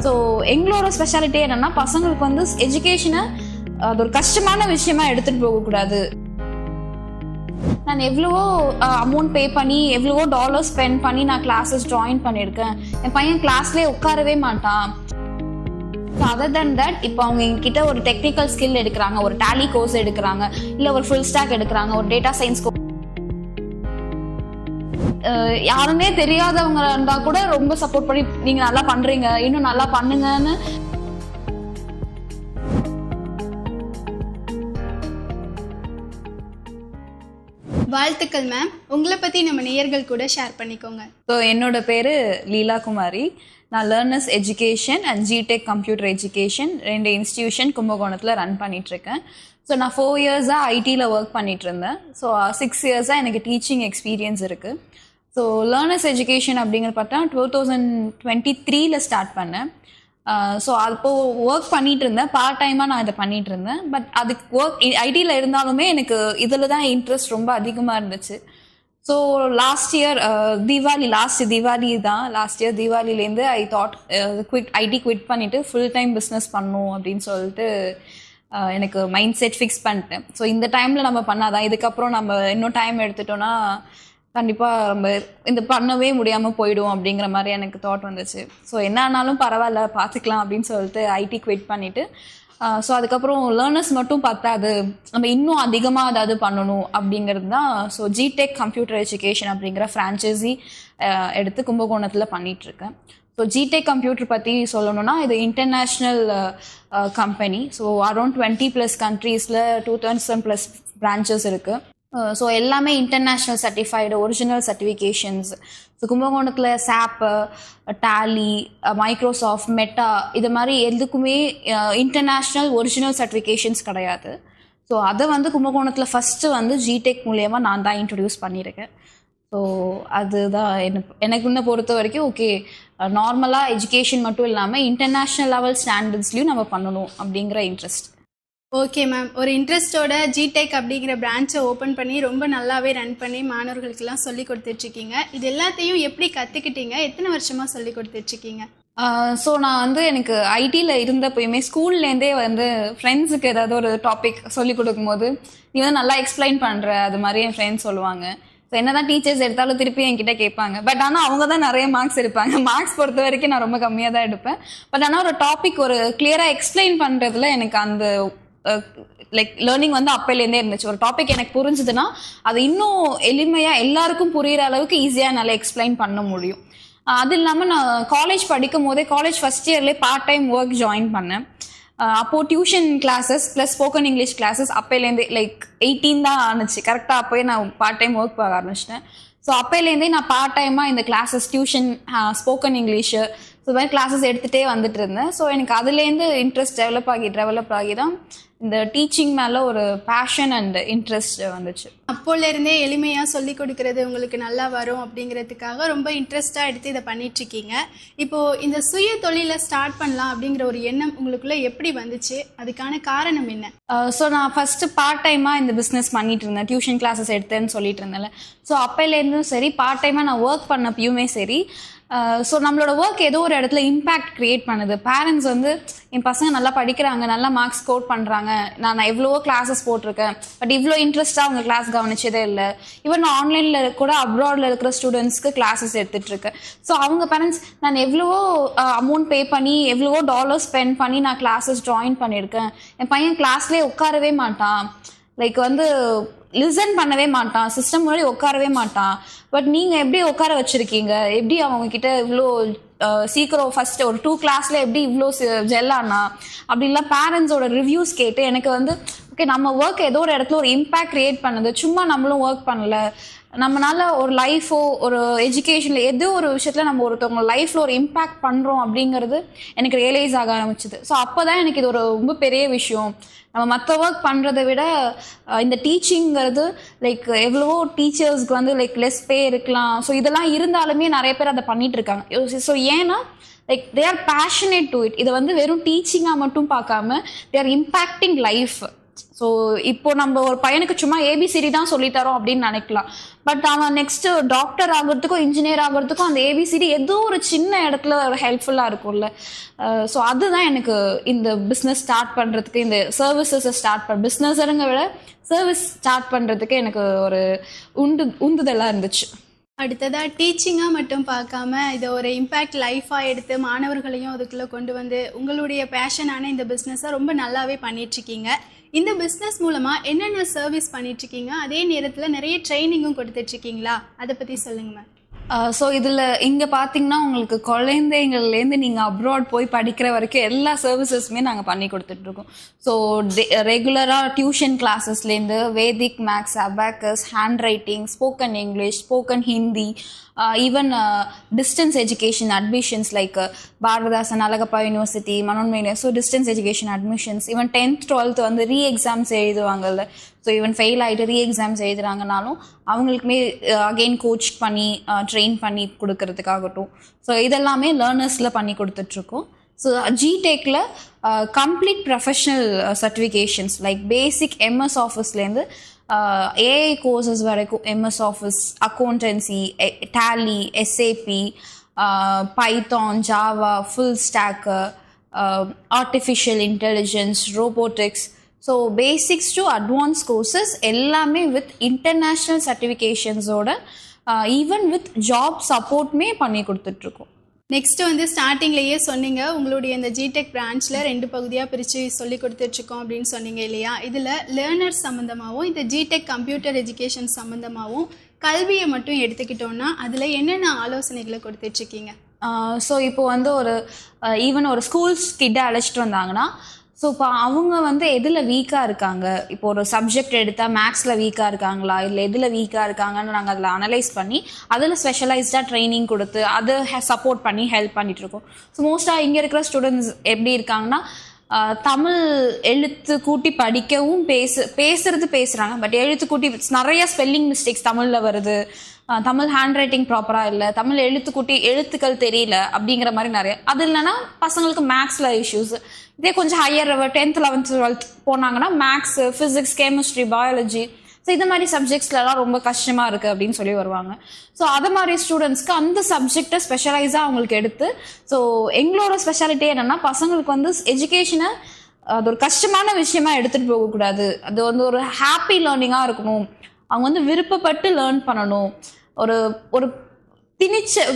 So எங்களோட speciality என்னன்னா பசங்களுக்கு வந்து எஜுகேஷனை அது ஒரு கஷ்டமான விஷயமா எடுத்துட்டு போகக்கூடாது. நான் எவ்வளவோ அமௌண்ட் பே பண்ணி எவ்வளவோ டாலர் ஸ்பெண்ட் பண்ணி நான் கிளாஸஸ் ஜாயின் பண்ணியிருக்கேன். என் பையன் கிளாஸ்லேயே உட்காரவே மாட்டான். ஸோ அதர் தென் தட் இப்போ அவங்க எங்ககிட்ட ஒரு டெக்னிக்கல் ஸ்கில் எடுக்கிறாங்க, ஒரு டேலி கோர்ஸ் எடுக்கிறாங்க, இல்லை ஒரு ஃபுல் ஸ்டாக் எடுக்கிறாங்க, ஒரு டேட்டா சயின்ஸ் கோர்ஸ், யாருன்னே தெரியாதவங்க இருந்தா கூட ரொம்ப சப்போர்ட் பண்ணி நீங்க நல்லா பண்றீங்க, இன்னும் நல்லா பண்ணுங்கன்னு. வாழ்த்துக்கள் மேம். உங்களை பத்தி நம்ம நேயர்கள் கூட ஷேர் பண்ணிக்கோங்க. ஸோ என்னோட பேரு லீலா குமாரி. நான் Learners Education and ஜிடெக் Computer Education 2 institution கும்பகோணத்தில் ரன் பண்ணிட்டு இருக்கேன். ஸோ நான் 4 இயர்ஸாக ஐடியில் ஒர்க் பண்ணிட்டு இருந்தேன். ஸோ 6 இயர்ஸாக எனக்கு டீச்சிங் எக்ஸ்பீரியன்ஸ் இருக்கு. ஸோ லேர்னர்ஸ் எஜுகேஷன் அப்படிங்கிறது பார்த்தா 2023 ஸ்டார்ட் பண்ணேன். ஸோ அப்போது ஒர்க் பண்ணிட்டு இருந்தேன், பார்ட் டைமாக நான் இதை பண்ணிட்டு இருந்தேன். பட் அதுக்கு ஒர்க் ஐடியில் இருந்தாலுமே எனக்கு இதில் தான் இன்ட்ரெஸ்ட் ரொம்ப அதிகமாக இருந்துச்சு. ஸோ லாஸ்ட் இயர் தீபாவளிலேருந்து ஐ தாட் ஐடி குவிட் பண்ணிவிட்டு ஃபுல் டைம் பிஸ்னஸ் பண்ணணும் அப்படின்னு சொல்லிட்டு எனக்கு மைண்ட் செட் ஃபிக்ஸ் பண்ணிட்டேன். ஸோ இந்த டைமில் நம்ம பண்ணாதான், இதுக்கப்புறம் நம்ம இன்னும் டைம் எடுத்துட்டோன்னா கண்டிப்பாக நம்ம இந்த பண்ணவே முடியாமல் போயிடும் அப்படிங்கிற மாதிரி எனக்கு தாட் வந்துச்சு. ஸோ என்ன ஆனாலும் பரவாயில்ல பார்த்துக்கலாம் அப்படின்னு சொல்லிட்டு ஐடி குவிட் பண்ணிவிட்டு, ஸோ அதுக்கப்புறம் லேர்னர்ஸ் மட்டும் பத்தாது, நம்ம இன்னும் அதிகமாக ஏதாவது பண்ணணும் அப்படிங்கிறது தான். ஸோ ஜிடெக் கம்ப்யூட்டர் எஜுகேஷன் அப்படிங்கிற ஃப்ரான்ச்சைசி எடுத்து கும்பகோணத்தில் பண்ணிகிட்ருக்கேன். ஸோ ஜிடெக் கம்ப்யூட்டர் பற்றி சொல்லணும்னா இது இன்டர்நேஷ்னல் கம்பெனி. ஸோ அரௌண்ட் 20+ கண்ட்ரீஸில் 2000+ பிரான்ச்சஸ் இருக்குது. ஸோ எல்லாமே international certified original certifications. So கும்பகோணத்தில் சாப்பு, டேலி, மைக்ரோசாஃப்ட், மெட்டா இது மாதிரி எதுக்குமே இன்டர்நேஷ்னல் ஒரிஜினல் சர்டிஃபிகேஷன்ஸ் கிடையாது. ஸோ அதை வந்து கும்பகோணத்தில் ஃபஸ்ட்டு வந்து ஜிடெக் மூலயமா நான் தான் இன்ட்ரடியூஸ் பண்ணியிருக்கேன். ஸோ அதுதான் எனக்கு இன்னும் பொறுத்த வரைக்கும் ஓகே, நார்மலாக எஜுகேஷன் மட்டும் இல்லாமல் இன்டர்நேஷ்னல் லெவல் ஸ்டாண்டர்ட்ஸ்லையும் நம்ம பண்ணணும் அப்படிங்கிற இன்ட்ரெஸ்ட். ஓகே மேம், ஒரு இன்ட்ரெஸ்டோட ஜிடெக் அப்படிங்கிற பிரான்ச்சை ஓப்பன் பண்ணி ரொம்ப நல்லாவே ரன் பண்ணி மாணவர்களுக்கெல்லாம் சொல்லி கொடுத்துட்ருக்கீங்க. இது எல்லாத்தையும் எப்படி கற்றுக்கிட்டீங்க? எத்தனை வருஷமாக சொல்லி கொடுத்துட்ருக்கீங்க? ஸோ நான் வந்து எனக்கு ஐடியில் இருந்தப்போயுமே ஸ்கூல்லேருந்தே வந்து ஃப்ரெண்ட்ஸுக்கு ஏதாவது ஒரு டாபிக் சொல்லி கொடுக்கும்போது நீ வந்து நல்லா எக்ஸ்பிளைன் பண்ணுற அது மாதிரி என் ஃப்ரெண்ட்ஸ் சொல்லுவாங்க. ஸோ என்ன தான் டீச்சர்ஸ் எடுத்தாலும் திருப்பி என்கிட்ட கேட்பாங்க. பட் ஆனால் அவங்க தான் நிறைய மார்க்ஸ் எடுப்பாங்க. மார்க்ஸ் பொறுத்த வரைக்கும் நான் ரொம்ப கம்மியாக தான் எடுப்பேன். பட் ஆனால் ஒரு டாபிக் ஒரு கிளியராக எக்ஸ்பிளைன் பண்ணுறதுல எனக்கு அந்த லைக் லேர்னிங் வந்து அப்பையிலேருந்தே இருந்துச்சு. ஒரு டாபிக் எனக்கு புரிஞ்சுதுன்னா அது இன்னும் எளிமையாக எல்லாருக்கும் புரிகிற அளவுக்கு ஈஸியாக நல்லா எக்ஸ்பிளைன் பண்ண முடியும். அது இல்லாமல் நான் காலேஜ் படிக்கும் போதே காலேஜ் ஃபஸ்ட் இயர்லேயே பார்ட் டைம் ஒர்க் ஜாயின் பண்ணேன். அப்போது tuition classes plus spoken English classes அப்பையிலேருந்தே லைக் 18 தான் ஆனிச்சு கரெக்டாக. அப்போயே நான் பார்ட் டைம் ஒர்க் பார்க்க ஆரம்பிச்சிட்டேன். ஸோ அப்பையிலேருந்தே நான் பார்ட் டைமாக இந்த classes tuition, spoken English so இது மாதிரி கிளாஸஸ் எடுத்துகிட்டே வந்துட்டு இருந்தேன். ஸோ எனக்கு அதுலேருந்து இன்ட்ரெஸ்ட் டெவலப் ஆகி தான் இந்த டீச்சிங் மேலே ஒரு பேஷன் அண்ட் இன்ட்ரெஸ்ட் வந்துச்சு. அப்போலேருந்தே எளிமையாக சொல்லி கொடுக்கறது உங்களுக்கு நல்லா வரும் அப்படிங்கிறதுக்காக ரொம்ப இன்ட்ரெஸ்டாக எடுத்து இதை பண்ணிட்டுருக்கீங்க. இப்போது இந்த சுய தொழிலை ஸ்டார்ட் பண்ணலாம் அப்படிங்கிற ஒரு எண்ணம் உங்களுக்குள்ளே எப்படி வந்துச்சு? அதுக்கான காரணம் என்ன? ஸோ நான் ஃபஸ்ட்டு பார்ட் டைமாக இந்த பிஸ்னஸ் பண்ணிட்டு இருந்தேன். டியூஷன் கிளாஸஸ் எடுத்தேன்னு சொல்லிட்டு இருந்தேன்ல. ஸோ அப்போலேருந்தும் சரி, பார்ட் டைமாக நான் ஒர்க் பண்ணப்பயுமே சரி, ஸோ நம்மளோட ஒர்க் ஏதோ ஒரு இடத்துல இம்பேக்ட் க்ரியேட் பண்ணுது. பேரண்ட்ஸ் வந்து என் பசங்க நல்லா படிக்கிறாங்க, நல்லா மார்க்ஸ் ஸ்கோர் பண்ணுறாங்க, நான் எவ்வளவோ கிளாஸஸ் போட்டிருக்கேன், பட் இவ்வளோ இன்ட்ரெஸ்ட்டாக அவங்க கிளாஸ் கவனிச்சதே இல்லை. ஈவன் நான் ஆன்லைனில் கூட அப்ராடில் இருக்கிற ஸ்டூடெண்ட்ஸ்க்கு கிளாஸஸ் எடுத்துகிட்ருக்கேன். ஸோ அவங்க பேரண்ட்ஸ் நான் எவ்வளவோ அமௌண்ட் பே பண்ணி எவ்வளவோ டாலர் ஸ்பெண்ட் பண்ணி நான் கிளாஸஸ் ஜாயின் பண்ணியிருக்கேன், என் பையன் கிளாஸ்லேயே உட்காரவே மாட்டான், லைக் வந்து லிசன் பண்ணவே மாட்டான், சிஸ்டம் முன்னாடி உட்காரவே மாட்டான், பட் நீங்கள் எப்படி உட்கார வச்சுருக்கீங்க, எப்படி அவங்கக்கிட்ட இவ்வளோ சீக்கிரம் ஃபஸ்ட்டு ஒரு 2 கிளாஸில் எப்படி இவ்வளோ ஜெல்லானா அப்படின்லாம் பேரண்ட்ஸோட ரிவ்யூஸ் கேட்டு எனக்கு வந்து ஓகே நம்ம ஒர்க் ஏதோ ஒரு இடத்துல ஒரு இம்பேக்ட் க்ரியேட் பண்ணுது. சும்மா நம்மளும் ஒர்க் பண்ணல, நம்மளால ஒரு லைஃபோ ஒரு எஜுகேஷனில் ஏதோ ஒரு விஷயத்தில் நம்ம ஒருத்தவங்க லைஃப்பில் ஒரு இம்பேக்ட் பண்ணுறோம் அப்படிங்கிறது எனக்கு ரியலைஸ் ஆக ஆரம்பிச்சிது. ஸோ அப்போ தான் எனக்கு இது ஒரு ரொம்ப பெரிய விஷயம். நம்ம மற்ற ஒர்க் பண்ணுறதை விட இந்த டீச்சிங்கிறது லைக் எவ்வளவோ டீச்சர்ஸ்க்கு வந்து லைக் லெஸ் பே இருக்கலாம். ஸோ இதெல்லாம் இருந்தாலுமே நிறைய பேர் அதை பண்ணிட்டு இருக்காங்க. ஸோ ஏன்னா like they are passionate to it. இதை வந்து வெறும் டீச்சிங்காக மட்டும் பார்க்காம they are impacting life. So இப்போ நம்ம ஒரு பையனுக்கு சும்மா ஏபிசிடி தான் சொல்லித்தரோம் அப்படின்னு நினைக்கலாம். பட் அவன் நெக்ஸ்ட் டாக்டர் ஆகிறதுக்கும் இன்ஜினியர் ஆகிறதுக்கும் அந்த ஏபிசிடி ஏதோ ஒரு சின்ன இடத்துல ஒரு ஹெல்ப்ஃபுல்லாக இருக்கும்ல. ஸோ அதுதான் எனக்கு இந்த பிஸ்னஸ் ஸ்டார்ட் பண்ணுறதுக்கு, இந்த சர்வீசஸை பிஸ்னஸருங்க விட சர்வீஸ் ஸ்டார்ட் பண்ணுறதுக்கு எனக்கு ஒரு உந்துதலாக இருந்துச்சு. அடுத்ததாக டீச்சிங்காக மட்டும் பார்க்காம இதை ஒரு இம்பேக்ட் லைஃபாக எடுத்து மாணவர்களையும் அதுக்குள்ளே கொண்டு வந்து உங்களுடைய பேஷனான இந்த பிஸ்னஸை ரொம்ப நல்லாவே பண்ணிகிட்ருக்கீங்க. இந்த பிஸ்னஸ் மூலமாக என்னென்ன சர்வீஸ் பண்ணிகிட்ருக்கீங்க, அதே நேரத்தில் நிறைய ட்ரைனிங்கும் கொடுத்துட்ருக்கீங்களா, அதை பற்றி சொல்லுங்கள் மேம். ஸோ இதில் இங்கே பார்த்தீங்கன்னா உங்களுக்கு குழந்தைங்கள்லேருந்து நீங்கள் அப்ராட் போய் படிக்கிற வரைக்கும் எல்லா சர்வீசஸுமே நாங்கள் பண்ணி கொடுத்துட்ருக்கோம். ஸோ ரெகுலராக டியூஷன் கிளாஸஸ்லேருந்து Vedic maths, abacus, hand writing, spoken English, spoken Hindi, even distance education admissions like Bharathidasan, Alagappa university, Manonmani. So distance education admissions, even 10th 12th வந்து எக்ஸாம்ஸ் எழுதுவாங்கல்ல. ஸோ ஈவன் ஃபெயில் ஆகிட்டு எக்ஸாம்ஸ் எழுதுறாங்கனாலும் அவங்களுக்குமே அகெயின் கோச் பண்ணி ட்ரெயின் பண்ணி கொடுக்கறதுக்காகட்டும். So இதெல்லாமே லேர்னர்ஸில் பண்ணி கொடுத்துட்ருக்கோம். ஸோ ஜிடெக்கில் complete professional certifications like basic MS ஆஃபீஸ்லேருந்து ஏஐ கோர்சஸ் வரைக்கும், MS office, accountancy, Tally, SAP, Python, Java, full stack, artificial intelligence, robotics. So basics to advance courses எல்லாமே வித் இன்டர்நேஷ்னல் சர்டிஃபிகேஷன்ஸோட ஈவன் வித் ஜாப் சப்போர்ட்டுமே பண்ணி கொடுத்துட்ருக்கோம். Next வந்து ஸ்டார்டிங்லேயே சொன்னீங்க உங்களுடைய இந்த ஜிடெக் பிரான்ச்சில் 2 பகுதியாக பிரித்து சொல்லி கொடுத்துட்ருக்கோம் அப்படின்னு சொன்னீங்க இல்லையா. இதில் லேர்னர்ஸ் சம்மந்தமாகவும் இந்த ஜிடெக் கம்ப்யூட்டர் எஜுகேஷன் சம்மந்தமாகவும் கல்வியை மட்டும் எடுத்துக்கிட்டோன்னா அதில் என்னென்ன ஆலோசனைகளை கொடுத்துட்ருக்கீங்க? ஸோ இப்போ வந்து ஒரு ஈவன் ஒரு ஸ்கூல்ஸ் கிட்ட அழைச்சிட்டு வந்தாங்கன்னா, ஸோ இப்போ அவங்க வந்து எதில் வீக்காக இருக்காங்க, இப்போ ஒரு சப்ஜெக்ட் எடுத்தால் மேக்ஸில் வீக்காக இருக்காங்களா இல்லை எதில் வீக்காக இருக்காங்கன்னு நாங்கள் அதில் அனலைஸ் பண்ணி அதில் ஸ்பெஷலைஸ்டாக ட்ரைனிங் கொடுத்து அதை சப்போர்ட் பண்ணி ஹெல்ப் பண்ணிகிட்ருக்கோம். ஸோ மோஸ்ட்டாக இங்கே இருக்கிற ஸ்டூடெண்ட்ஸ் எப்படி இருக்காங்கன்னா, தமிழ் எழுத்து கூட்டி படிக்கவும் பேசுறது பேசுகிறாங்க, பட் எழுத்து கூட்டி நிறைய ஸ்பெல்லிங் மிஸ்டேக்ஸ் தமிழில் வருது, தமிழ் ஹேண்ட் ரைட்டிங் ப்ராப்பராக இல்லை, தமிழ் எழுத்துக்கள் தெரியல அப்படிங்கிற மாதிரி நிறைய. அது இல்லைன்னா பசங்களுக்கு மேக்ஸில் இஷ்யூஸ். இதே கொஞ்சம் ஹையர் 10th 11th 12th போனாங்கன்னா maths, physics, chemistry, biology, so இந்த மாதிரி சப்ஜெக்ட்ஸ்லாம் ரொம்ப கஷ்டமாக இருக்குது அப்படின்னு சொல்லி வருவாங்க. ஸோ அதை மாதிரி ஸ்டூடெண்ட்ஸ்க்கு அந்த சப்ஜெக்டை ஸ்பெஷலைஸாக அவங்களுக்கு எடுத்து, ஸோ எங்களோட ஸ்பெஷாலிட்டி என்னென்னா பசங்களுக்கு வந்து எஜுகேஷனை அது ஒரு கஷ்டமான விஷயமா எடுத்துகிட்டு போகக்கூடாது, அது வந்து ஒரு ஹாப்பி லேர்னிங்காக இருக்கணும், அவங்க வந்து விருப்பப்பட்டு லேர்ன் பண்ணணும், ஒரு ஒரு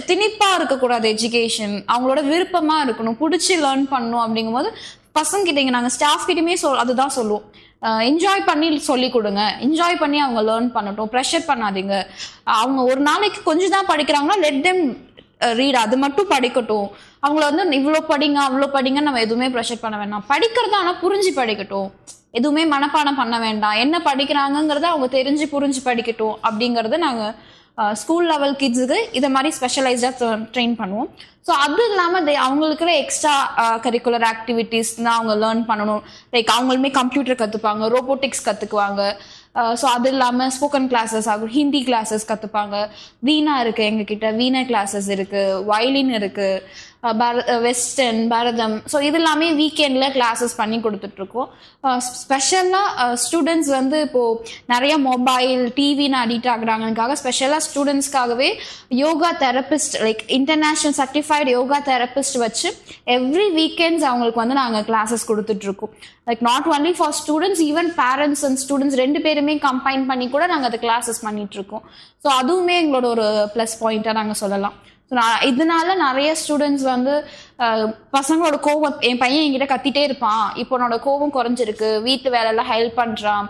திணிப்பாக இருக்கக்கூடாது எஜுகேஷன், அவங்களோட விருப்பமாக இருக்கணும், பிடிச்சி லேர்ன் பண்ணணும். அப்படிங்கும்போது பசங்கிட்டீங்க நாங்கள் ஸ்டாஃப் கிட்டயுமே அதுதான் சொல்லுவோம், என்ஜாய் பண்ணி சொல்லிக் கொடுங்க, என்ஜாய் பண்ணி அவங்க லேர்ன் பண்ணட்டும், ப்ரெஷர் பண்ணாதீங்க. அவங்க ஒரு நாளைக்கு கொஞ்சம் தான் படிக்கிறாங்கன்னா லெட் தெம் ரீட், அது மட்டும் படிக்கட்டும். அவங்கள வந்து இவ்வளோ படிங்க அவ்வளோ படிங்க நம்ம எதுவுமே ப்ரெஷர் பண்ண வேண்டாம், படிக்கிறது ஆனால் புரிஞ்சு படிக்கட்டும், எதுவுமே மனப்பாடம் பண்ண வேண்டாம், என்ன படிக்கிறாங்கங்கிறத அவங்க தெரிஞ்சு புரிஞ்சு படிக்கட்டும். அப்படிங்கிறத நாங்கள் ஸ்கூல் லெவல் கிட்ஸுக்கு இதை மாதிரி ஸ்பெஷலைஸ்டாக ட்ரெயின் பண்ணுவோம். ஸோ அது இல்லாமல் அவங்களுக்குற எக்ஸ்ட்ரா கரிக்குலர் ஆக்டிவிட்டீஸ் தான் அவங்க லேர்ன் பண்ணணும். லைக் அவங்களுமே கம்ப்யூட்டர் கற்றுப்பாங்க, ரோபோட்டிக்ஸ் கற்றுக்குவாங்க. ஸோ அது இல்லாமல் ஸ்போக்கன் கிளாஸஸ் ஆகும், ஹிந்தி கிளாஸஸ் கற்றுப்பாங்க, வீணா இருக்குது எங்ககிட்ட, வீணை கிளாஸஸ் இருக்குது, வயலின் இருக்குது, வெஸ்டர்ன், பரதம். ஸோ இது எல்லாமே வீக்கெண்டில் கிளாஸஸ் பண்ணி கொடுத்துட்ருக்கோம். ஸ்பெஷலாக ஸ்டூடெண்ட்ஸ் வந்து இப்போது நிறைய மொபைல் டிவின்னு அடிக்ட் ஆகுறாங்கக்காக ஸ்பெஷலாக ஸ்டூடெண்ட்ஸ்க்காகவே yoga therapist, like international certified yoga therapist வச்சு எவ்ரி வீக்கெண்ட்ஸ் அவங்களுக்கு வந்து நாங்கள் கிளாஸஸ் கொடுத்துட்ருக்கோம். Like not only for students, even parents and students 2 பேருமே கம்பைன் பண்ணி கூட நாங்கள் அதை கிளாஸஸ் பண்ணிகிட்ருக்கோம். ஸோ அதுவுமே எங்களோட ஒரு ப்ளஸ் பாயிண்ட்டாக நாங்கள் சொல்லலாம். ஸோ இதனால நிறைய ஸ்டூடெண்ட்ஸ் வந்து பசங்களோட கோவம், என் பையன் என்கிட்ட கத்திட்டே இருப்பான், இப்போ என்னோட கோவம் குறைஞ்சிருக்கு, வீட்டு வேலையெல்லாம் ஹெல்ப் பண்ணுறான்,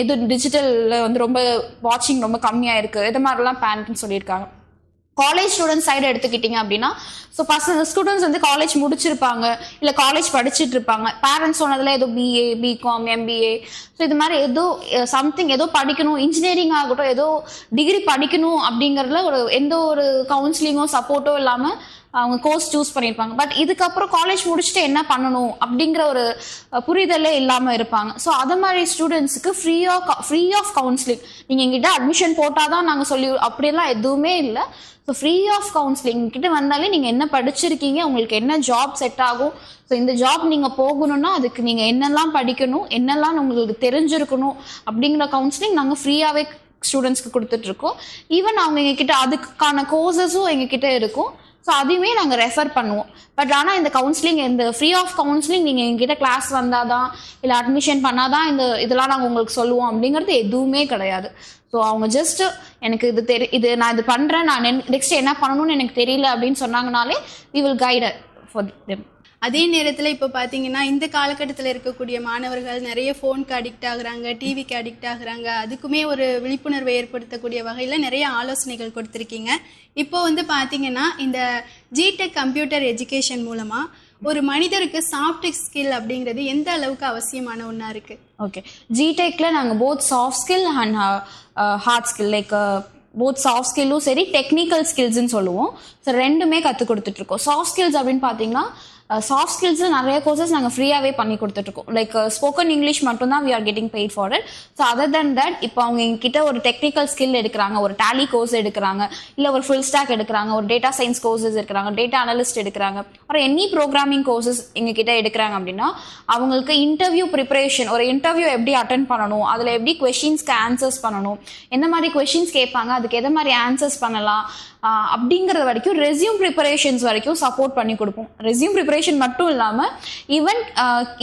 இது டிஜிட்டலில் வந்து ரொம்ப வாட்சிங் ரொம்ப கம்மியாக இருக்குது, இது மாதிரிலாம் பேரண்ட்னு சொல்லியிருக்காங்க. காலேஜ் ஸ்டூடெண்ட்ஸ் சைடு எடுத்துக்கிட்டிங்க அப்படின்னா, ஸோ ஸ்டூடெண்ட்ஸ் வந்து காலேஜ் முடிச்சிருப்பாங்க இல்லை காலேஜ் படிச்சுட்டு இருப்பாங்க, பேரண்ட்ஸ் சொன்னதில் ஏதோ பிஏ, பிகாம், எம்பிஏ, ஸோ இது மாதிரி ஏதோ சம்திங் ஏதோ படிக்கணும், இன்ஜினியரிங் ஆகட்டும், ஏதோ டிகிரி படிக்கணும் அப்படிங்கிறதுல எந்த ஒரு கவுன்சிலிங்கோ சப்போர்ட்டோ இல்லாமல் அவங்க கோர்ஸ் சூஸ் பண்ணியிருப்பாங்க. பட் இதுக்கப்புறம் காலேஜ் முடிச்சுட்டு என்ன பண்ணணும் அப்படிங்கிற ஒரு புரிதலே இல்லாமல் இருப்பாங்க. ஸோ அது மாதிரி ஸ்டூடெண்ட்ஸுக்கு ஃப்ரீ ஆஃப் கவுன்சிலிங், நீங்கள் எங்கிட்ட அட்மிஷன் போட்டால் தான் நாங்கள் சொல்லி அப்படியெல்லாம் எதுவுமே இல்லை. ஸோ ஃப்ரீ ஆஃப் கவுன்சிலிங் கிட்ட வந்தாலே நீங்கள் என்ன படிச்சிருக்கீங்க, உங்களுக்கு என்ன ஜாப் செட் ஆகும், ஸோ இந்த ஜாப் நீங்கள் போகணும்னா அதுக்கு நீங்கள் என்னெல்லாம் படிக்கணும், என்னெல்லாம் உங்களுக்கு தெரிஞ்சிருக்கணும் அப்படிங்கிற கவுன்சிலிங் நாங்கள் ஃப்ரீயாகவே ஸ்டூடெண்ட்ஸ்க்கு கொடுத்துட்ருக்கோம். ஈவன் அவங்க எங்ககிட்ட அதுக்கான கோர்சஸும் எங்ககிட்ட இருக்கும். ஸோ அதையுமே நாங்கள் ரெஃபர் பண்ணுவோம். பட் ஆனால் இந்த கவுன்சிலிங், இந்த ஃப்ரீ ஆஃப் கவுன்சிலிங் நீங்கள் எங்ககிட்ட கிளாஸ் வந்தால் தான் இல்லை அட்மிஷன் பண்ணால் தான் இதெல்லாம் நாங்கள் உங்களுக்கு சொல்லுவோம் அப்படிங்கிறது எதுவுமே கிடையாது. ஸோ அவங்க ஜஸ்ட் எனக்கு இது நான் இது பண்ணுறேன், நான் நெக்ஸ்ட் என்ன பண்ணணும்னு எனக்கு தெரியல அப்படின்னு சொன்னாங்கனாலே we will guide for them. அதே நேரத்தில் இப்போ பார்த்தீங்கன்னா இந்த காலகட்டத்தில் இருக்கக்கூடிய மாணவர்கள் நிறைய ஃபோனுக்கு அடிக்ட் ஆகுறாங்க, டிவிக்கு அடிக்ட் ஆகுறாங்க. அதுக்குமே ஒரு விழிப்புணர்வை ஏற்படுத்தக்கூடிய வகையில் நிறைய ஆலோசனைகள் கொடுத்துருக்கீங்க. இப்போ வந்து பார்த்தீங்கன்னா இந்த ஜிடெக் கம்ப்யூட்டர் எஜுகேஷன் மூலமாக ஒரு மனிதருக்கு சாஃப்ட் ஸ்கில் அப்படிங்கிறது எந்த அளவுக்கு அவசியமான ஒன்றா இருக்குது? ஓகே, ஜிடெக்ல நாங்கள் both soft skill and hard skill, like both soft ஸ்கில்லும் சரி டெக்னிக்கல் ஸ்கில்ஸ்ன்னு சொல்லுவோம். ஸோ ரெண்டுமே கற்றுக் கொடுத்துட்ருக்கோம். சாஃப்ட் ஸ்கில்ஸ் அப்படின்னு பார்த்தீங்கன்னா சாஃப்ட் ஸ்கில்ஸில் நிறைய கோர்சஸ் நாங்கள் ஃப்ரீயாகவே பண்ணி கொடுத்துட்ருக்கோம். லைக் ஸ்போக்கன் இங்கிலீஷ் மட்டும்தான் we are getting paid for it. So other then that இப்போ அவங்க எங்ககிட்ட ஒரு டெக்னிக்கல் ஸ்கில் எடுக்கிறாங்க, ஒரு டேலி கோர்ஸ் எடுக்கிறாங்க, இல்லை ஒரு ஃபுல் ஸ்டாக் எடுக்கிறாங்க, ஒரு டேட்டா சயின்ஸ் கோர்சஸ் எடுக்கிறாங்க, டேட்டா அனலிஸ்ட் எடுக்கிறாங்க, ஒரு எனி ப்ரோக்ராமிங் கோர்சஸ் எங்ககிட்ட எடுக்கிறாங்க அப்படின்னா அவங்களுக்கு இன்டர்வியூ ப்ரிப்பரேஷன், ஒரு இன்டர்வியூ எப்படி அட்டென்ட் பண்ணணும், அதில் எப்படி கொஷின்ஸ்க்கு ஆன்சர்ஸ் பண்ணணும், எந்த மாதிரி கொஷின்ஸ் கேட்பாங்க, அதுக்கு எந்த மாதிரி ஆன்சர்ஸ் பண்ணலாம் அப்படிங்கிறது வரைக்கும் ரெஸ்யூம் ப்ரிப்பரேஷன்ஸ் வரைக்கும் சப்போர்ட் பண்ணி கொடுப்போம். ரெஸ்யூம் ப்ரிப்பரேஷன் மட்டும் இல்லாமல் ஈவன்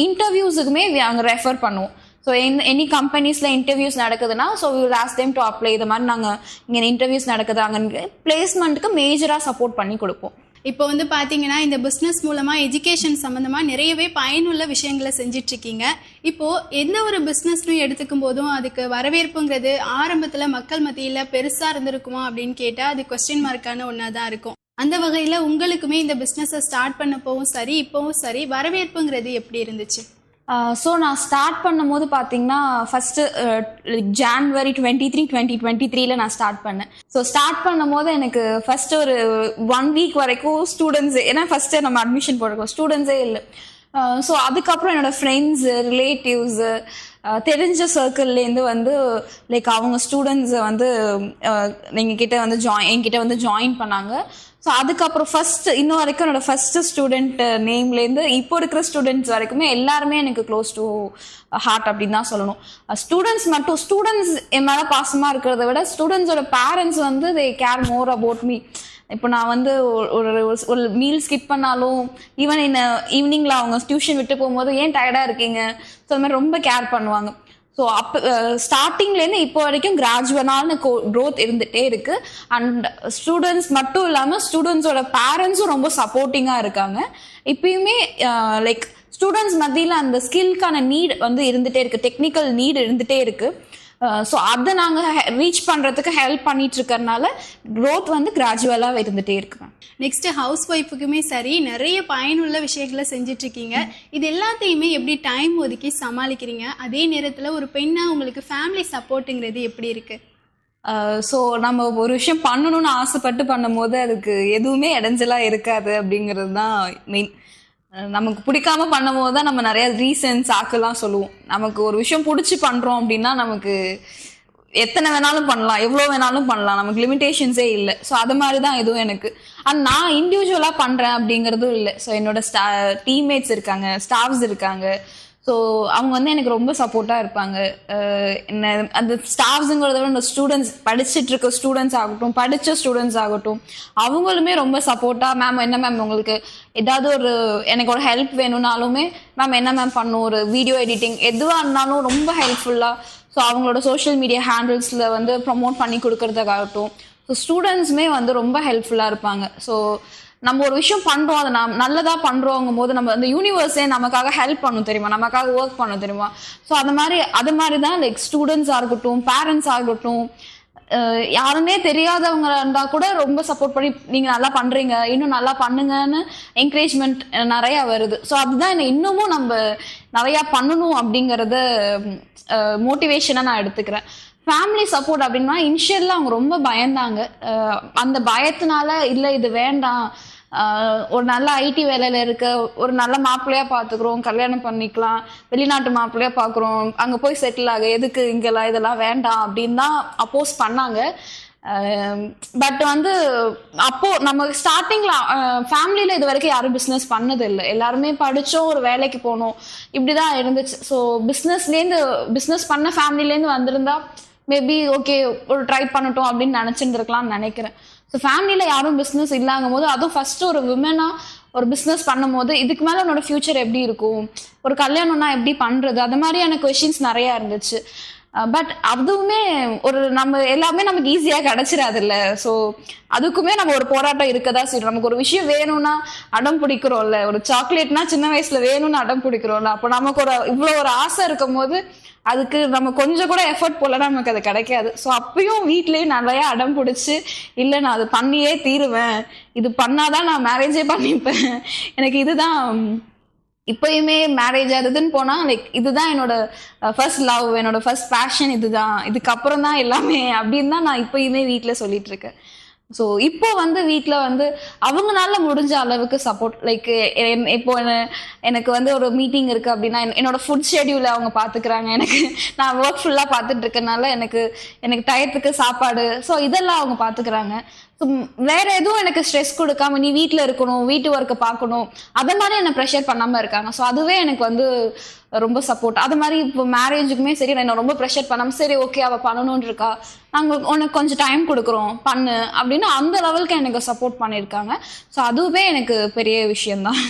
இன்டர்வியூஸுக்குமே நாங்கள் ரெஃபர் பண்ணுவோம். ஸோ எனி கம்பெனிஸில் இன்டர்வியூஸ் நடக்குதுன்னா so we will ask them to apply. இது மாதிரி நாங்கள் இங்கே இன்டர்வியூஸ் நடக்குது, அங்கே பிளேஸ்மெண்ட்டுக்கு மேஜராக சப்போர்ட் பண்ணி கொடுப்போம். இப்போ வந்து பார்த்தீங்கன்னா இந்த பிஸ்னஸ் மூலமாக எஜுகேஷன் சம்மந்தமாக நிறையவே பயனுள்ள விஷயங்களை செஞ்சிட்ருக்கீங்க. இப்போது எந்த ஒரு பிஸ்னஸ்னும் எடுத்துக்கும் போதும் அதுக்கு வரவேற்புங்கிறது ஆரம்பத்தில் மக்கள் மத்தியில் பெருசாக இருந்திருக்குமா அப்படின்னு கேட்டால் அது கொஸ்டின் மார்க்கான ஒன்றா தான் இருக்கும். அந்த வகையில் உங்களுக்குமே இந்த பிஸ்னஸை ஸ்டார்ட் பண்ணப்போவும் சரி இப்போவும் சரி வரவேற்புங்கிறது எப்படி இருந்துச்சு? ஸோ நான் ஸ்டார்ட் பண்ணும்போது பார்த்தீங்கன்னா ஃபஸ்ட்டு ஜான்வரி 23, 2023 நான் ஸ்டார்ட் பண்ணேன். ஸோ ஸ்டார்ட் பண்ணும்போது எனக்கு ஃபஸ்ட்டு ஒரு 1 வீக் வரைக்கும் ஸ்டூடெண்ட்ஸே, ஏன்னா ஃபஸ்ட்டு நம்ம அட்மிஷன் போட்டிருக்கோம், ஸ்டூடெண்ட்ஸே இல்லை. ஸோ அதுக்கப்புறம் என்னோடய ஃப்ரெண்ட்ஸு, ரிலேட்டிவ்ஸு, தெரிஞ்ச சர்க்கிள்லேருந்து வந்து லைக் அவங்க ஸ்டூடெண்ட்ஸை வந்து எங்ககிட்ட வந்து ஜாயின் பண்ணாங்க. ஸோ அதுக்கப்புறம் ஃபஸ்ட்டு இன்னும் வரைக்கும் என்னோடய ஃபஸ்ட்டு ஸ்டூடெண்ட் நேம்லேருந்து இப்போ இருக்கிற ஸ்டூடெண்ட்ஸ் வரைக்குமே எல்லாருமே எனக்கு க்ளோஸ் டு ஹார்ட் அப்படின்னு தான் சொல்லணும். ஸ்டூடெண்ட்ஸ் என் மேலே பாசமாக இருக்கிறத விட ஸ்டூடெண்ட்ஸோட பேரண்ட்ஸ் வந்து தே கேர் மோர் அபவுட் மீ. இப்போ நான் வந்து ஒரு மீல் ஸ்கிப் பண்ணாலும் ஈவன் ஈவினிங்கில் அவங்க டியூஷன் விட்டு போகும்போது ஏன் டயர்டாக இருக்கீங்க, ஸோ அது மாதிரி ரொம்ப கேர் பண்ணுவாங்க. ஸோ அப்போ ஸ்டார்டிங்லேருந்து இப்போ வரைக்கும் கிராஜுவலான க்ரோத் இருந்துகிட்டே இருக்குது. அண்ட் ஸ்டூடெண்ட்ஸ் மட்டும் இல்லாமல் ஸ்டூடெண்ட்ஸோட பேரண்ட்ஸும் ரொம்ப சப்போர்ட்டிங்காக இருக்காங்க. இப்பயுமே லைக் ஸ்டூடெண்ட்ஸ் மத்தியில் அந்த ஸ்கில்கான நீட் வந்து இருந்துகிட்டே இருக்குது, டெக்னிக்கல் நீட் இருந்துகிட்டே இருக்குது. ஸோ அதை நாங்கள் ரீச் பண்ணுறதுக்கு ஹெல்ப் பண்ணிட்டு இருக்கறனால க்ரோத் வந்து கிராஜுவலாக இருந்துகிட்டே இருக்குங்க. நெக்ஸ்ட்டு ஹவுஸ் ஒய்ஃபுக்குமே சரி நிறைய பயனுள்ள விஷயங்களை செஞ்சிட்ருக்கீங்க. இது எல்லாத்தையுமே எப்படி டைம் ஒதுக்கி சமாளிக்கிறீங்க? அதே நேரத்தில் ஒரு பெண்ணாக உங்களுக்கு ஃபேமிலி சப்போர்ட்டுங்கிறது எப்படி இருக்குது? ஸோ நம்ம ஒரு விஷயம் பண்ணணும்னு ஆசைப்பட்டு பண்ணும்போது அதுக்கு எதுவுமே இடைஞ்சலாக இருக்காது அப்படிங்கிறது தான் மெயின். நமக்கு பிடிக்காம பண்ணும் போது தான் நம்ம நிறைய ரீசன்ஸ் ஆக்கெல்லாம் சொல்லுவோம். நமக்கு ஒரு விஷயம் பிடிச்சி பண்ணுறோம் அப்படின்னா நமக்கு எத்தனை வேணாலும் பண்ணலாம், எவ்வளோ வேணாலும் பண்ணலாம், நமக்கு லிமிடேஷன்ஸே இல்லை. ஸோ அது மாதிரி தான் இதுவும் எனக்கு. ஆனால் நான் இண்டிவிஜுவலாக பண்ணுறேன் அப்படிங்கிறதும் இல்லை. ஸோ என்னோட டீம்மேட்ஸ் இருக்காங்க, ஸ்டாஃப்ஸ் இருக்காங்க. ஸோ அவங்க வந்து எனக்கு ரொம்ப சப்போர்ட்டாக இருப்பாங்க. என்ன அந்த ஸ்டாஃப்ஸுங்கிறத விட இந்த ஸ்டூடெண்ட்ஸ், படிச்சுட்டு இருக்க ஸ்டூடெண்ட்ஸ் ஆகட்டும், படித்த ஸ்டூடெண்ட்ஸ் ஆகட்டும், அவங்களுமே ரொம்ப சப்போர்ட்டாக மேம் என்ன மேம் உங்களுக்கு ஏதாவது ஒரு எனக்கு ஒரு ஹெல்ப் வேணும்னாலுமே மேம் என்ன மேம் பண்ணும், ஒரு வீடியோ எடிட்டிங் எதுவாக இருந்தாலும் ரொம்ப ஹெல்ப்ஃபுல்லாக. ஸோ அவங்களோட சோஷியல் மீடியா ஹேண்டில்ஸில் வந்து ப்ரமோட் பண்ணி கொடுக்கறதுக்காகட்டும், ஸோ ஸ்டூடெண்ட்ஸுமே வந்து ரொம்ப ஹெல்ப்ஃபுல்லாக இருப்பாங்க. ஸோ நம்ம ஒரு விஷயம் பண்ணுறோம், அதை நல்லதாக பண்ணுறோங்கும் போது நம்ம அந்த யூனிவர்ஸே நமக்காக ஹெல்ப் பண்ணும் தெரியுமா, நமக்காக ஒர்க் பண்ணும் தெரியுமா. ஸோ அது மாதிரி தான் லைக் ஸ்டூடெண்ட்ஸாக இருக்கட்டும், பேரண்ட்ஸ் ஆகட்டும், யாருமே தெரியாதவங்க இருந்தால் கூட ரொம்ப சப்போர்ட் பண்ணி நீங்கள் நல்லா பண்ணுறீங்க, இன்னும் நல்லா பண்ணுங்கன்னு என்கரேஜ்மெண்ட் நிறையா வருது. ஸோ அதுதான் என்ன இன்னமும் நம்ம நிறையா பண்ணணும் அப்படிங்கிறத மோட்டிவேஷனாக நான் எடுத்துக்கிறேன். ஃபேமிலி சப்போர்ட் அப்படின்னா இனிஷியலில் அவங்க ரொம்ப பயந்தாங்க. அந்த பயத்தினால இல்லை இது வேண்டாம், ஒரு நல்ல ஐடி வேலையில் இருக்க ஒரு நல்ல மாப்பிள்ளையாக பார்த்துக்குறோம், கல்யாணம் பண்ணிக்கலாம், வெளிநாட்டு மாப்பிள்ளையாக பார்க்குறோம், அங்கே போய் செட்டில் ஆக எதுக்கு இங்கெல்லாம் இதெல்லாம் வேண்டாம் அப்படின்னு தான் அப்போஸ் பண்ணாங்க. பட் வந்து அப்போ நம்ம ஸ்டார்டிங்ல ஃபேமிலியில இது வரைக்கும் யாரும் பிஸ்னஸ் பண்ணது இல்லை. எல்லாருமே படிச்சோம், ஒரு வேலைக்கு போனோம், இப்படிதான் இருந்துச்சு. ஸோ பிஸ்னஸ் பண்ண ஃபேமிலிலேருந்து வந்திருந்தா மேபி ஓகே ஒரு ட்ரை பண்ணட்டும் அப்படின்னு நினைச்சிருந்துருக்கலாம்னு நினைக்கிறேன். ஸோ ஃபேமிலியில யாரும் பிஸ்னஸ் இல்லாங்கும் போது, அதுவும் ஃபர்ஸ்ட் ஒரு விமனா ஒரு பிஸ்னஸ் பண்ணும் போது இதுக்கு மேல உன்னோட ஃபியூச்சர் எப்படி இருக்கும், ஒரு கல்யாணம்னா எப்படி பண்றது, அது மாதிரியான கொஸ்டின்ஸ் நிறைய இருந்துச்சு. பட் அதுவுமே ஒரு நம்ம எல்லாமே நமக்கு ஈஸியா கிடைச்சிடாது இல்ல. ஸோ அதுக்குமே நம்ம ஒரு போராட்டம் இருக்கதா செய்யணும். நமக்கு ஒரு விஷயம் வேணும்னா அடம் பிடிக்கிறோம்ல, ஒரு சாக்லேட்னா சின்ன வயசுல வேணும்னு அடம் பிடிக்கிறோம்ல, அப்போ நமக்கு ஒரு இவ்வளவு ஒரு ஆசை இருக்கும் போது அதுக்கு நம்ம கொஞ்சம் கூட எஃபர்ட் போல நமக்கு அது கிடைக்காது. ஸோ அப்பயும் வீட்லயும் நிறைய அடம் பிடிச்சி, இல்லை நான் அது பண்ணியே தீருவேன், இது பண்ணாதான் நான் மேரேஜே பண்ணிப்பேன், எனக்கு இதுதான் இப்பயுமே மேரேஜ் அதுன்னு போனா லைக் இதுதான் என்னோட ஃபர்ஸ்ட் லவ், என்னோட ஃபர்ஸ்ட் பேஷன், இதுதான், இதுக்கப்புறம் தான் எல்லாமே அப்படின்னு தான் நான் இப்பயுமே வீட்டில் சொல்லிட்டு இருக்கேன். ஸோ இப்போ வந்து வீட்டில் வந்து அவங்களால முடிஞ்ச அளவுக்கு சப்போர்ட், லைக் இப்போ எனக்கு வந்து ஒரு மீட்டிங் இருக்குது அப்படின்னா என்னோட ஃபுட் ஷெடியூலை அவங்க பார்த்துக்கிறாங்க. நான் ஒர்க் ஃபுல்லாக பார்த்துட்டு இருக்கனால எனக்கு டயத்துக்கு சாப்பாடு, ஸோ இதெல்லாம் அவங்க பார்த்துக்கிறாங்க. ஸோ வேற எதுவும் எனக்கு ஸ்ட்ரெஸ் கொடுக்காம நீ வீட்டில் இருக்கணும், வீட்டு ஒர்க்கை பார்க்கணும், அதை மாதிரி என்னை ப்ரெஷர் பண்ணாமல் இருக்காங்க. ஸோ அதுவே எனக்கு வந்து ரொம்ப சப்போர்ட். அது மாதிரி இப்போ மேரேஜுக்குமே சரி, நான் என்ன ரொம்ப ப்ரெஷர் பண்ணாமல் சரி ஓகே அவள் பண்ணணும்னு இருக்கா, நாங்கள் உனக்கு கொஞ்சம் டைம் கொடுக்குறோம் பண்ணு அப்படின்னு அந்த லெவலுக்கு எனக்கு சப்போர்ட் பண்ணியிருக்காங்க. ஸோ அதுவே எனக்கு பெரிய விஷயம்தான்.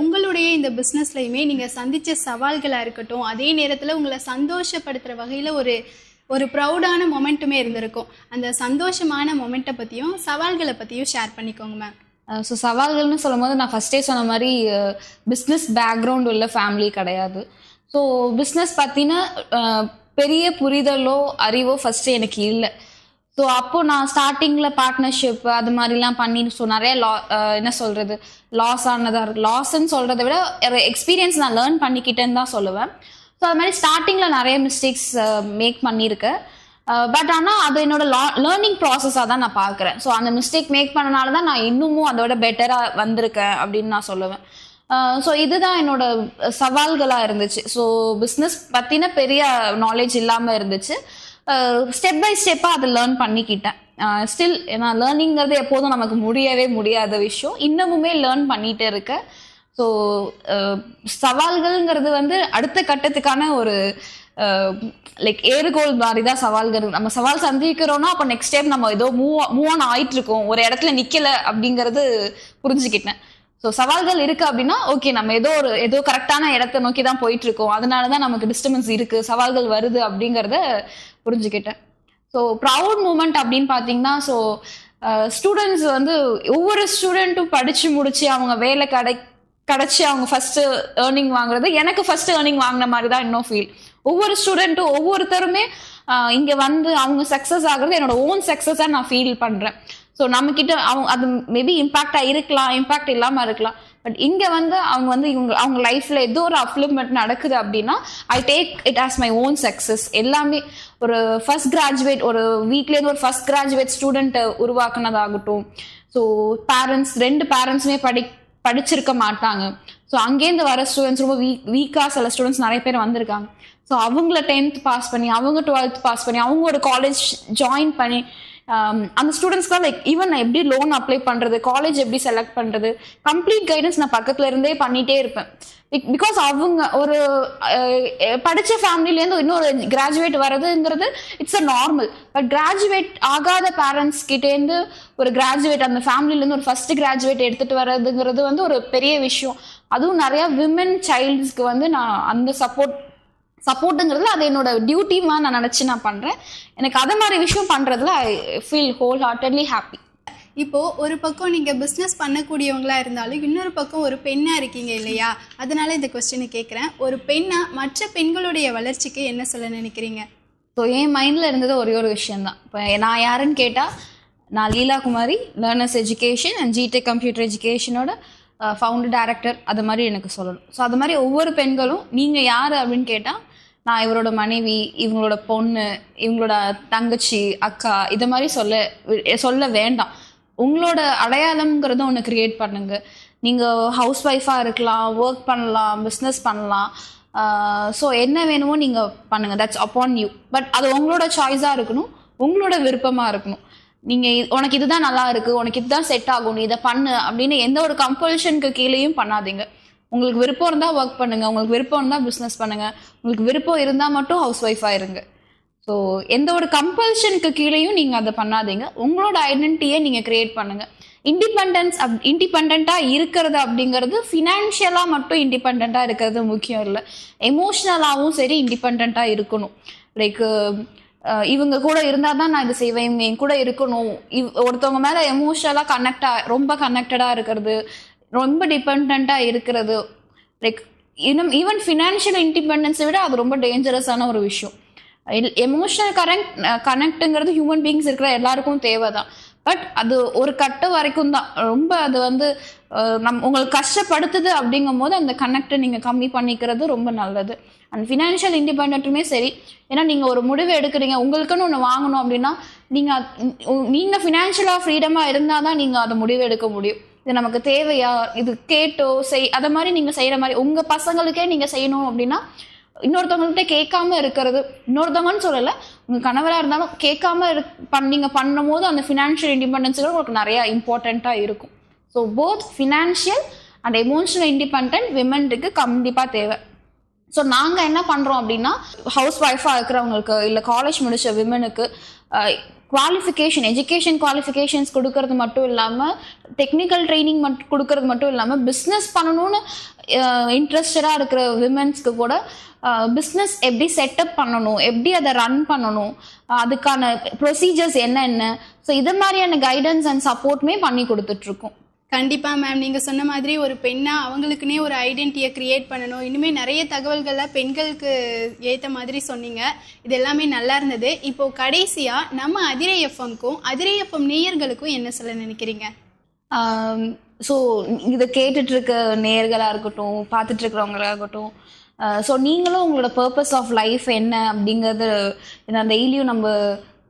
உங்களுடைய இந்த பிஸ்னஸ்லையுமே நீங்கள் சந்தித்த சவால்களாக இருக்கட்டும், அதே நேரத்தில் உங்களை சந்தோஷப்படுத்துகிற வகையில் ஒரு ப்ரௌடான மொமெண்ட்டுமே இருந்திருக்கும். அந்த சந்தோஷமான மொமெண்ட்டை பற்றியும் சவால்களை பற்றியும் ஷேர் பண்ணிக்கோங்க மேம். ஸோ சவால்கள்னு சொல்லும் போது நான் ஃபஸ்ட்டே சொன்ன மாதிரி பிஸ்னஸ் பேக்ரவுண்ட் உள்ள ஃபேமிலி கிடையாது. ஸோ பிஸ்னஸ் பற்றின பெரிய புரிதலோ அறிவோ ஃபஸ்ட்டு எனக்கு இல்லை. ஸோ அப்போ நான் ஸ்டார்டிங்கில் பார்ட்னர்ஷிப் அது மாதிரிலாம் பண்ணி ஸோ நிறைய என்ன சொல்கிறது லாஸ் ஆனதாக இருக்குது. லாஸ்ன்னு சொல்கிறத விட எக்ஸ்பீரியன்ஸ் நான் லேர்ன் பண்ணிக்கிட்டேன்னு தான் சொல்லுவேன். ஸோ அது மாதிரி ஸ்டார்டிங்கில் நிறைய மிஸ்டேக்ஸ் மேக் பண்ணியிருக்கேன். பட் ஆனால் அது என்னோட லேர்னிங் ப்ராசஸாக தான் நான் பார்க்குறேன். ஸோ அந்த மிஸ்டேக் மேக் பண்ணனால தான் நான் இன்னமும் அதோட பெட்டராக வந்திருக்கேன் அப்படின்னு நான் சொல்லுவேன். ஸோ இதுதான் என்னோட சவால்களாக இருந்துச்சு. ஸோ பிஸ்னஸ் பற்றின பெரிய நாலேஜ் இல்லாமல் இருந்துச்சு. ஸ்டெப் பை ஸ்டெப்பாக அதை லேர்ன் பண்ணிக்கிட்டேன். ஸ்டில் ஏன்னா லேர்னிங்கிறது எப்போதும் நமக்கு முடியவே முடியாத விஷயம், இன்னமுமே லேர்ன் பண்ணிகிட்டே இருக்கேன். ஸோ சவால்கள்ங்கிறது வந்து அடுத்த கட்டத்துக்கான ஒரு லைக் ஏறுகோல் மாதிரி தான் சவால்கள். நம்ம சவால் சந்திக்கிறோம்னா அப்போ நெக்ஸ்ட் டைம் நம்ம ஏதோ மூவ் ஆன் ஆயிட்டு இருக்கோம், ஒரு இடத்துல நிக்கல அப்படிங்கிறது புரிஞ்சுக்கிட்டேன். ஸோ சவால்கள் இருக்கு அப்படின்னா ஓகே நம்ம ஏதோ கரெக்டான இடத்த நோக்கி தான் போயிட்டு இருக்கோம், அதனாலதான் நமக்கு டிஸ்டர்பன்ஸ் இருக்கு, சவால்கள் வருது அப்படிங்கிறத புரிஞ்சுக்கிட்டேன். ஸோ ப்ரவுட் மூமெண்ட் அப்படின்னு பார்த்தீங்கன்னா, ஸோ ஸ்டூடெண்ட்ஸ் வந்து ஒவ்வொரு ஸ்டூடெண்ட்டும் படிச்சு முடிச்சு அவங்க வேலை கிடைச்சி அவங்க ஃபர்ஸ்ட் ஏர்னிங் வாங்குறது எனக்கு ஃபர்ஸ்ட் ஏர்னிங் வாங்கின மாதிரி தான் இன்னும் ஃபீல். ஒவ்வொரு ஸ்டூடெண்ட்டும் ஒவ்வொருத்தருமே இங்க வந்து அவங்க சக்சஸ் ஆகுறது என்னோட ஓன் சக்சஸா நான் ஃபீல் பண்றேன். ஸோ நம்ம கிட்ட அது மேபி இம்பாக்டா இருக்கலாம், இம்பாக்ட் இல்லாம இருக்கலாம். பட் இங்க வந்து அவங்க லைஃப்ல ஏதோ ஒரு அப்லிமெண்ட் நடக்குது அப்படின்னா I take it as my own success. எல்லாமே ஒரு ஃபர்ஸ்ட் கிராஜுவேட், ஒரு வீட்லேருந்து ஒரு ஃபர்ஸ்ட் கிராஜுவேட் ஸ்டூடெண்ட் உருவாக்குனதாகட்டும். ஸோ ரெண்டு பேரண்ட்ஸுமே படிச்சிருக்க மாட்டாங்க. ஸோ அங்கேருந்து வர ஸ்டூடெண்ட்ஸ் ரொம்ப வீக்காக சில ஸ்டூடெண்ட்ஸ் நிறைய பேர் வந்திருக்காங்க. ஸோ அவங்கள 10th பாஸ் பண்ணி அவங்க 12th பாஸ் பண்ணி அவங்க ஒரு காலேஜ் ஜாயின் பண்ணி அந்த ஸ்டூடெண்ட்ஸ்க்குலாம் லைக் ஈவன் நான் எப்படி லோன் அப்ளை பண்ணுறது, காலேஜ் எப்படி செலக்ட் பண்ணுறது, கம்ப்ளீட் கைடன்ஸ் நான் பக்கத்துல இருந்தே பண்ணிட்டே இருப்பேன். பிகாஸ் அவங்க ஒரு படித்த ஃபேமிலிலேருந்து இன்னொரு கிராஜுவேட் வர்றதுங்கிறது it's a normal. But graduate ஆகாத பேரண்ட்ஸ் கிட்டேருந்து ஒரு கிராஜுவேட் அந்த ஃபேமிலிலேருந்து ஒரு ஃபர்ஸ்ட் கிராஜுவேட் எடுத்துட்டு வர்றதுங்கிறது வந்து ஒரு பெரிய விஷயம். அதுவும் நிறைய விமன் சைல்ட்ஸ்க்கு வந்து நான் அந்த சப்போர்ட்டுங்கிறது அது என்னோட டியூட்டிமா நான் நினச்சி நான் பண்ணுறேன். எனக்கு அதை மாதிரி விஷயம் பண்ணுறதுல I feel whole heartedly happy. இப்போது ஒரு பக்கம் நீங்கள் பிஸ்னஸ் பண்ணக்கூடியவங்களா இருந்தாலும் இன்னொரு பக்கம் ஒரு பெண்ணாக இருக்கீங்க இல்லையா, அதனால இந்த கொஸ்டினை கேட்குறேன். ஒரு பெண்ணாக மற்ற பெண்களுடைய வளர்ச்சிக்கு என்ன சொல்ல நினைக்கிறீங்க? ஸோ என் மைண்டில் இருந்தது ஒரே ஒரு விஷயந்தான். இப்போ நான் யாருன்னு கேட்டால் நான் Leela Kumari, Learners Education and ஜிடெக் computer எஜுகேஷனோட ஃபவுண்டர் டைரக்டர், அது மாதிரி எனக்கு சொல்லணும். ஸோ அது மாதிரி ஒவ்வொரு பெண்களும் நீங்கள் யார் அப்படின்னு கேட்டால் நான் இவரோட மனைவி, இவங்களோட பொண்ணு, இவங்களோட தங்கச்சி, அக்கா, இது மாதிரி சொல்ல வேண்டாம். உங்களோட அடையாளம்ங்கிறத ஒன்று க்ரியேட் பண்ணுங்க. நீங்கள் ஹவுஸ் ஒய்ஃபாக இருக்கலாம், ஒர்க் பண்ணலாம், பிஸ்னஸ் பண்ணலாம். ஸோ என்ன வேணுமோ நீங்கள் பண்ணுங்கள், தட்ஸ் அப்பான் யூ. பட் அது உங்களோட சாய்ஸாக இருக்கணும், உங்களோட விருப்பமாக இருக்கணும். நீங்கள் உனக்கு இதுதான் நல்லா இருக்குது, உனக்கு இதுதான் செட் ஆகும், நீ இதை பண்ணு அப்படின்னு எந்த ஒரு கம்பல்ஷனுக்கு கீழேயும் பண்ணாதீங்க. உங்களுக்கு விருப்பம் இருந்தால் ஒர்க் பண்ணுங்கள், உங்களுக்கு விருப்பம் இருந்தால் பிஸ்னஸ் பண்ணுங்கள், உங்களுக்கு விருப்பம் இருந்தால் மட்டும் ஹவுஸ் ஒய்ஃபாக இருங்க. ஸோ எந்த ஒரு கம்பல்ஷனுக்கு கீழேயும் நீங்கள் அதை பண்ணாதீங்க. உங்களோட ஐடென்டிட்டியை நீங்கள் க்ரியேட் பண்ணுங்கள். இண்டிபெண்ட்டாக இருக்கிறது அப்படிங்கிறது ஃபினான்ஷியலாக மட்டும் இண்டிபெண்ட்டாக இருக்கிறது முக்கியம் இல்லை, எமோஷ்னலாகவும் சரி இண்டிபெண்ட்டாக இருக்கணும். லைக் இவங்க கூட இருந்தால் தான் நான் இது செய்வேன், இவங்க என் கூட இருக்கணும், ஒருத்தவங்க மேலே எமோஷ்னலாக ரொம்ப கனெக்டடாக இருக்கிறது, ரொம்ப டிபெண்ட்டாக இருக்கிறது. லைக் ஈவன் ஃபினான்ஷியல் இண்டிபெண்டன்ஸை விட அது ரொம்ப டேஞ்சரஸான ஒரு விஷயம். எமோஷனல் கனெக்டுங்கிறது ஹியூமன் பீயிங்ஸ் இருக்கிற எல்லாருக்கும் தேவை தான். பட் அது ஒரு கட்ட வரைக்கும் தான். ரொம்ப அது உங்களுக்கு கஷ்டப்படுத்துது அப்படிங்கும் போது அந்த கனெக்டை நீங்கள் கம்மி பண்ணிக்கிறது ரொம்ப நல்லது. அண்ட் ஃபினான்ஷியல் இண்டிபெண்ட்டுமே சரி, ஏன்னா நீங்கள் ஒரு முடிவு எடுக்கிறீங்க, உங்களுக்குன்னு ஒன்று வாங்கணும் அப்படின்னா நீங்கள் ஃபினான்ஷியலாக ஃப்ரீடமாக இருந்தால் தான் நீங்கள் அதை முடிவு எடுக்க முடியும். இது நமக்கு தேவையா, இது கேட்டோ அதை மாதிரி நீங்கள் செய்கிற மாதிரி உங்கள் பசங்களுக்கே நீங்கள் செய்யணும் அப்படின்னா இன்னொருத்தவங்கள்ட்ட கேட்காம இருக்கிறது, இன்னொருத்தவங்கன்னு சொல்லலை, உங்கள் கணவராக இருந்தாலும் கேட்காம நீங்கள் பண்ணும் போது அந்த ஃபினான்ஷியல் இண்டிபெண்டன்ஸுகள் உங்களுக்கு நிறையா இம்பார்ட்டண்ட்டாக இருக்கும். So both financial and emotional independent விமனுக்கு கண்டிப்பாக தேவை. ஸோ நாங்கள் என்ன பண்ணுறோம் அப்படின்னா, ஹவுஸ் ஒய்ஃபாக இருக்கிறவங்களுக்கு இல்லை காலேஜ் முடித்த விமனுக்கு எஜுகேஷன் குவாலிஃபிகேஷன்ஸ் கொடுக்கறது மட்டும் இல்லாமல், டெக்னிக்கல் ட்ரைனிங் கொடுக்கறது மட்டும் இல்லாமல், பிஸ்னஸ் பண்ணணும்னு இன்ட்ரெஸ்டடாக இருக்கிற விமென்ஸ்க்கு கூட பிஸ்னஸ் எப்படி செட்டப் பண்ணணும், எப்படி அதை ரன் பண்ணணும், அதுக்கான ப்ரொசீஜர்ஸ் என்னென்ன, ஸோ இது மாதிரியான கைடன்ஸ் அண்ட் சப்போர்ட்டுமே பண்ணி கொடுத்துட்ருக்கோம். கண்டிப்பாக மேம், நீங்கள் சொன்ன மாதிரி ஒரு பெண்ணாக அவங்களுக்குன்னே ஒரு ஐடென்டிட்டியை க்ரியேட் பண்ணணும். இனிமேல் நிறைய தகவல்கள்லாம் பெண்களுக்கு ஏற்ற மாதிரி சொன்னீங்க. இது எல்லாமே நல்லா இருந்தது. இப்போது கடைசியாக நம்ம அதிரை எஃப்எம்க்கும் அதிரை எஃப்எம் நேயர்களுக்கும் என்ன சொல்ல நினைக்கிறீங்க? ஸோ இதை கேட்டுட்ருக்க நேயர்களாக இருக்கட்டும், பார்த்துட்ருக்கிறவங்களாக இருக்கட்டும், ஸோ நீங்களும் உங்களோட பர்பஸ் ஆஃப் லைஃப் என்ன அப்படிங்கிறது டெய்லியும் நம்ம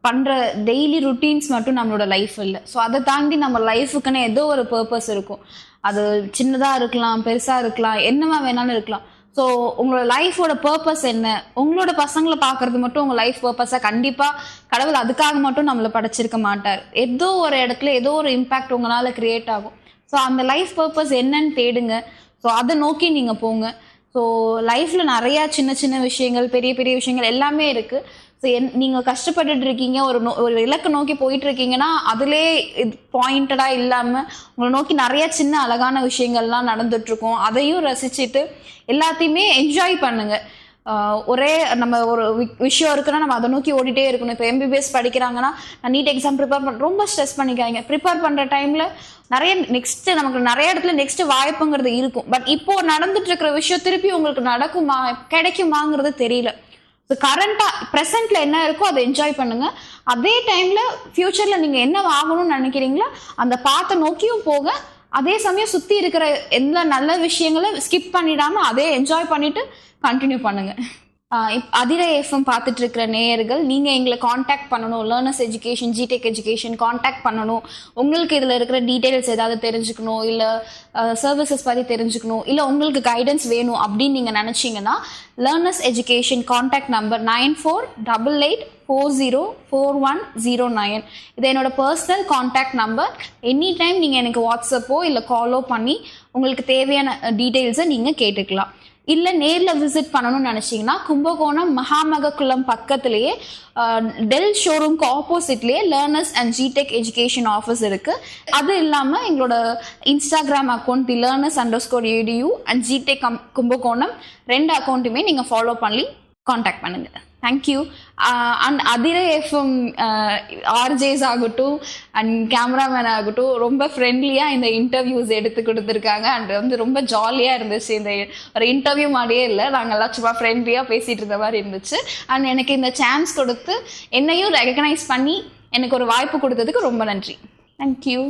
பண்ணுற டெய்லி ருட்டீன்ஸ் மட்டும் நம்மளோட லைஃப் இல்லை. ஸோ அதை தாண்டி நம்ம லைஃபுக்குன்னு ஏதோ ஒரு பர்பஸ் இருக்கும். அது சின்னதாக இருக்கலாம், பெருசாக இருக்கலாம், என்னவா வேணாலும் இருக்கலாம். ஸோ உங்களோட லைஃபோட பர்பஸ் என்ன? உங்களோட பசங்களை பார்க்கறது மட்டும் உங்கள் லைஃப் பர்பஸாக கண்டிப்பாக கடவுள் அதுக்காக மட்டும் நம்மளை படைச்சிருக்க மாட்டார். ஏதோ ஒரு இடத்துல ஏதோ ஒரு இம்பேக்ட் உங்களால் க்ரியேட் ஆகும். ஸோ அந்த லைஃப் பர்பஸ் என்னன்னு தேடுங்க. ஸோ அதை நோக்கி நீங்கள் போங்க. ஸோ லைஃப்பில் நிறையா சின்ன சின்ன விஷயங்கள், பெரிய பெரிய விஷயங்கள் எல்லாமே இருக்குது. ஸோ நீங்கள் கஷ்டப்பட்டுட்டு இருக்கீங்க, ஒரு இலக்கு நோக்கி போயிட்டுருக்கீங்கன்னா அதிலே பாயிண்டடாக இல்லாமல் உங்களை நோக்கி நிறைய சின்ன அழகான விஷயங்கள்லாம் நடந்துகிட்ருக்கோம். அதையும் ரசிச்சுட்டு எல்லாத்தையுமே என்ஜாய் பண்ணுங்கள். ஒரே நம்ம ஒரு விஷயம் இருக்குன்னா நம்ம அதை நோக்கி ஓடிட்டே இருக்கணும். இப்போ எம்பிபிஎஸ் படிக்கிறாங்கன்னா நான் நீட் எக்ஸாம் ரொம்ப ஸ்ட்ரெஸ் பண்ணிக்காங்க. ப்ரிப்பேர் பண்ணுற டைமில் நமக்கு நிறைய இடத்துல நெக்ஸ்ட் வாய்ப்புங்கிறது இருக்கும். பட் இப்போ நடந்துட்டு இருக்கிற விஷயம் திருப்பி உங்களுக்கு நடக்குமா, கிடைக்குமாங்கிறது தெரியல. ஸோ கரண்டாக ப்ரெசென்ட்ல என்ன இருக்கோ அதை என்ஜாய் பண்ணுங்க. அதே டைம்ல ஃபியூச்சர்ல நீங்க என்ன வாங்கணும்னு நினைக்கிறீங்களோ அந்த பாத்தை நோக்கியும் போக, அதே சமயம் சுத்தி இருக்கிற எல்லா நல்ல விஷயங்களை ஸ்கிப் பண்ணிடாம அதே என்ஜாய் பண்ணிட்டு கண்டினியூ பண்ணுங்க. அதிரை எஃப்எம் பார்த்துட்டு இருக்கிற நேயர்கள், நீங்கள் எங்களை காண்டாக்ட் பண்ணணும், லேர்னர்ஸ் எஜுகேஷன், ஜிடெக் எஜுகேஷன் காண்டாக்ட் பண்ணணும், உங்களுக்கு இதில் இருக்கிற டீட்டெயில்ஸ் ஏதாவது தெரிஞ்சுக்கணும், இல்லை சர்வீசஸ் பற்றி தெரிஞ்சுக்கணும், இல்லை உங்களுக்கு கைடன்ஸ் வேணும் அப்படின்னு நீங்கள் நினச்சிங்கன்னா லேர்னர்ஸ் எஜுகேஷன் காண்டாக்ட் நம்பர் 9488404109. இது என்னோட personal contact number. Any time நீங்கள் எனக்கு வாட்ஸ்அப்போ இல்லை காலோ பண்ணி உங்களுக்கு தேவையான டீட்டெயில்ஸை நீங்கள் கேட்டுக்கலாம். இல்லை நேரில் விசிட் பண்ணணும்னு நினச்சிங்கன்னா கும்பகோணம் மகாமகக்குளம் பக்கத்துலேயே டெல் ஷோரூம்க்கு ஆப்போசிட்லேயே லேர்னர்ஸ் அண்ட் ஜிடெக் எஜுகேஷன் ஆஃபீஸ் இருக்குது. அது இல்லாமல் எங்களோட இன்ஸ்டாகிராம் அக்கௌண்ட் learners_edu அண்ட் ஜிடெக் கும்பகோணம் 2 அக்கௌண்ட்டுமே நீங்கள் ஃபாலோ பண்ணி காண்டாக்ட் பண்ணுங்கள். Thank you. And Adhirai FM RJs ஆகட்டும் அண்ட் கேமராமேன் ஆகட்டும் ரொம்ப ஃப்ரெண்ட்லியாக இந்த இன்டர்வியூஸ் எடுத்து கொடுத்துருக்காங்க. அண்ட் ரொம்ப ஜாலியாக இருந்துச்சு. இந்த ஒரு இன்டர்வியூ மாதிரியே இல்லை, நாங்கள்லாம் சும்மா ஃப்ரெண்ட்லியாக பேசிகிட்டு இருந்த மாதிரி இருந்துச்சு. அண்ட் எனக்கு இந்த சான்ஸ் கொடுத்து என்னையும் ரெகக்னைஸ் பண்ணி எனக்கு ஒரு வாய்ப்பு கொடுத்ததுக்கு ரொம்ப நன்றி. தேங்க்யூ.